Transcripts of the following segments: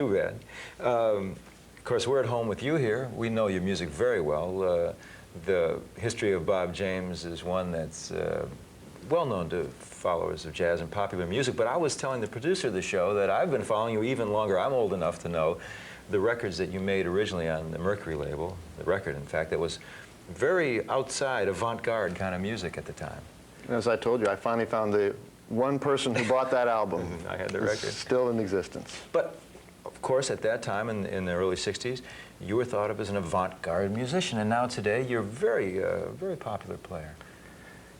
Too bad. Of course, we're at home with you here. We know your music very well. The history of Bob James is one that's well known to followers of jazz and popular music, but I was telling the producer of the show that I've been following you even longer. I'm old enough to know the records that you made originally on the Mercury label, the record, in fact, that was very outside, avant-garde kind of music at the time. As I told you, I finally found the one person who bought that album. I had the record. It's still in existence. But, of course, at that time, in the early 60s, you were thought of as an avant-garde musician, and now today you're a very popular player.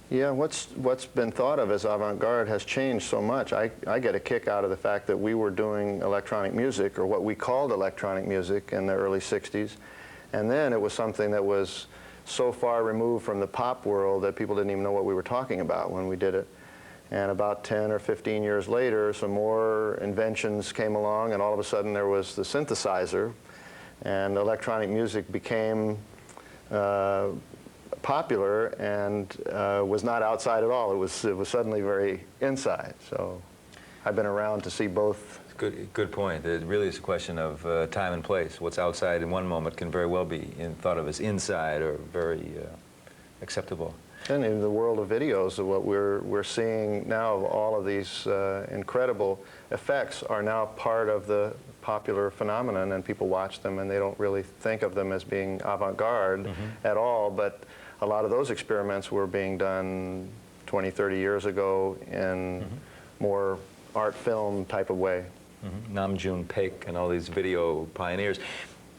Yeah, what's been thought of as avant-garde has changed so much. I get a kick out of the fact that we were doing electronic music, or what we called electronic music, in the early 60s, and then it was something that was so far removed from the pop world that people didn't even know what we were talking about when we did it. And about 10 or 15 years later, some more inventions came along, and all of a sudden there was the synthesizer, and electronic music became popular and was not outside at all. It was suddenly very inside. So I've been around to see both. Good point. It really is a question of time and place. What's outside in one moment can very well be thought of as inside or very acceptable. And in the world of videos, what we're seeing now, of all of these incredible effects are now part of the popular phenomenon, and people watch them and they don't really think of them as being avant-garde at all, but a lot of those experiments were being done 20, 30 years ago in more art film type of way. Nam June Paik and all these video pioneers.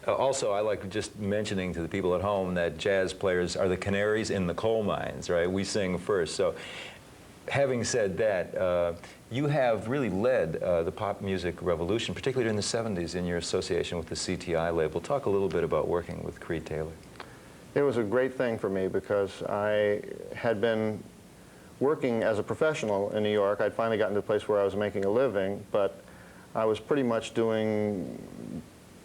Also, I like just mentioning to the people at home that jazz players are the canaries in the coal mines, right? We sing first. So, having said that, you have really led the pop music revolution, particularly in the 70s in your association with the CTI label. Talk a little bit about working with Creed Taylor. It was a great thing for me because I had been working as a professional in New York. I'd finally gotten to a place where I was making a living, but I was pretty much doing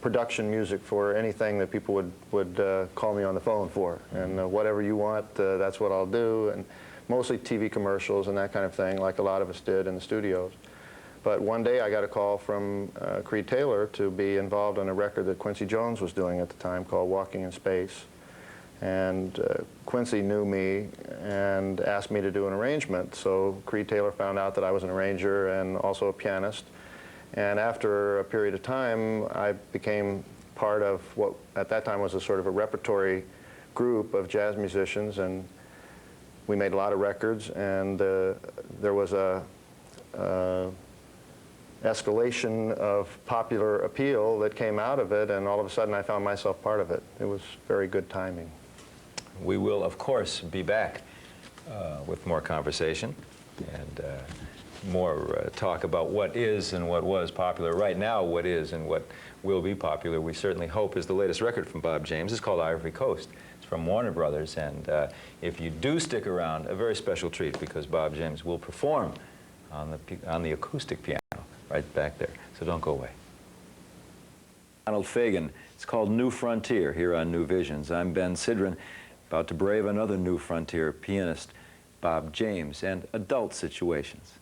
production music for anything that people would call me on the phone for. And whatever you want, that's what I'll do. And mostly TV commercials and that kind of thing, like a lot of us did in the studios. But one day I got a call from Creed Taylor to be involved in a record that Quincy Jones was doing at the time called Walking in Space. And Quincy knew me and asked me to do an arrangement. So Creed Taylor found out that I was an arranger and also a pianist. And after a period of time, I became part of what at that time was a sort of a repertory group of jazz musicians, and we made a lot of records, and there was a escalation of popular appeal that came out of it, and all of a sudden I found myself part of it. It was very good timing. We will, of course, be back with more conversation and more talk about what is and what was popular. Right now, what is and what will be popular, we certainly hope, is the latest record from Bob James. It's called Ivory Coast. It's from Warner Brothers, and if you do stick around, a very special treat, because Bob James will perform on the acoustic piano right back there. So don't go away. Donald Fagen. It's called New Frontier here on New Visions. I'm Ben Sidran, about to brave another new frontier, pianist Bob James and adult situations.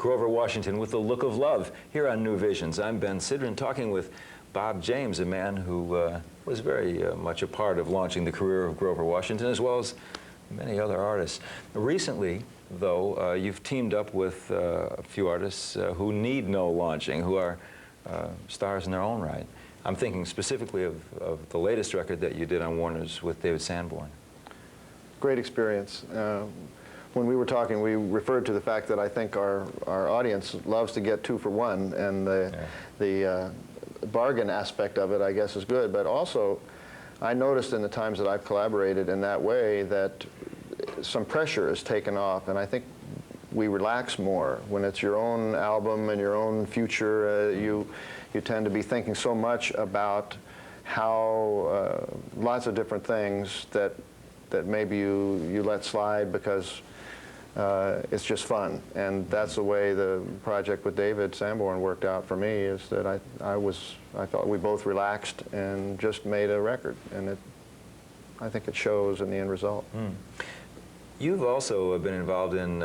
Grover Washington with the Look of Love here on New Visions. I'm Ben Sidran talking with Bob James, a man who was very much a part of launching the career of Grover Washington, as well as many other artists. Recently, though, you've teamed up with a few artists who need no launching, who are stars in their own right. I'm thinking specifically of the latest record that you did on Warner's with David Sanborn. Great experience. When we were talking, we referred to the fact that I think our audience loves to get 2 for 1, and the bargain aspect of it, I guess, is good. But also, I noticed in the times that I've collaborated in that way that some pressure is taken off, and I think we relax more. When it's your own album and your own future, you tend to be thinking so much about how lots of different things that maybe you let slide because it's just fun. And that's the way the project with David Sanborn worked out for me, is that I thought we both relaxed and just made a record, and I think it shows in the end result. You've also been involved in,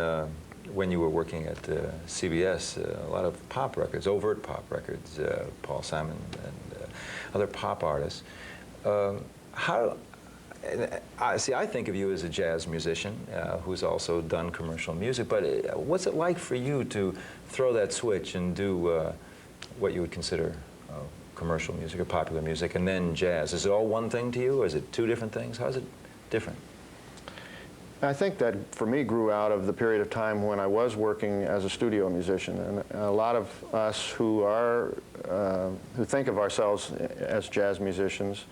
when you were working at CBS, a lot of pop records, overt pop records, Paul Simon and other pop artists. I think of you as a jazz musician who's also done commercial music, but what's it like for you to throw that switch and do what you would consider commercial music or popular music and then jazz? Is it all one thing to you, or is it 2 different things? How is it different? I think that for me grew out of the period of time when I was working as a studio musician, and a lot of us who think of ourselves as jazz musicians,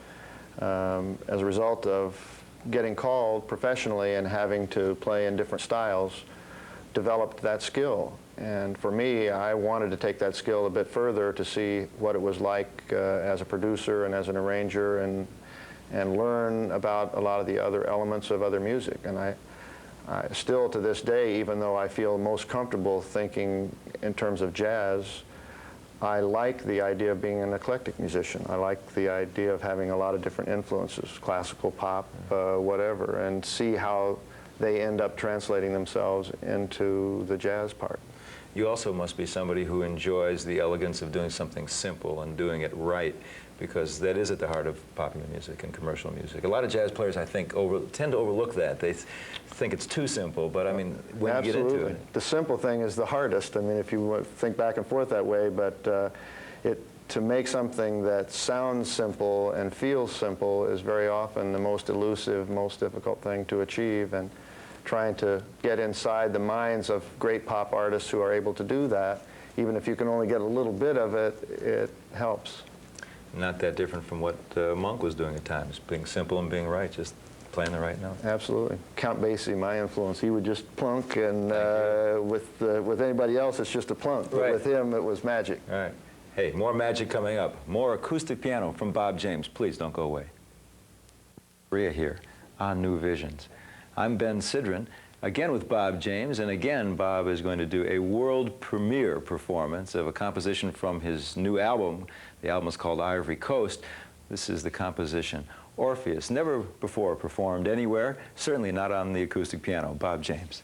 as a result of getting called professionally and having to play in different styles, developed that skill. And for me, I wanted to take that skill a bit further to see what it was like as a producer and as an arranger, and learn about a lot of the other elements of other music. And I still to this day, even though I feel most comfortable thinking in terms of jazz, I like the idea of being an eclectic musician. I like the idea of having a lot of different influences, classical, pop, whatever, and see how they end up translating themselves into the jazz part. You also must be somebody who enjoys the elegance of doing something simple and doing it right, because that is at the heart of popular music and commercial music. A lot of jazz players, I think, tend to overlook that. They think it's too simple, but I mean, when you get into it. The simple thing is the hardest. I mean, if you think back and forth that way, but to make something that sounds simple and feels simple is very often the most elusive, most difficult thing to achieve. And trying to get inside the minds of great pop artists who are able to do that, even if you can only get a little bit of it, it helps. Not that different from what Monk was doing at times, being simple and being right, just playing the right note. Absolutely. Count Basie, my influence, he would just plunk, and with anybody else, it's just a plunk. But with him, it was magic. All right. Hey, more magic coming up. More acoustic piano from Bob James. Please don't go away. Rhea here on New Visions. I'm Ben Sidran, again with Bob James, and again Bob is going to do a world premiere performance of a composition from his new album. The album is called Ivory Coast. This is the composition Orpheus, never before performed anywhere, certainly not on the acoustic piano. Bob James.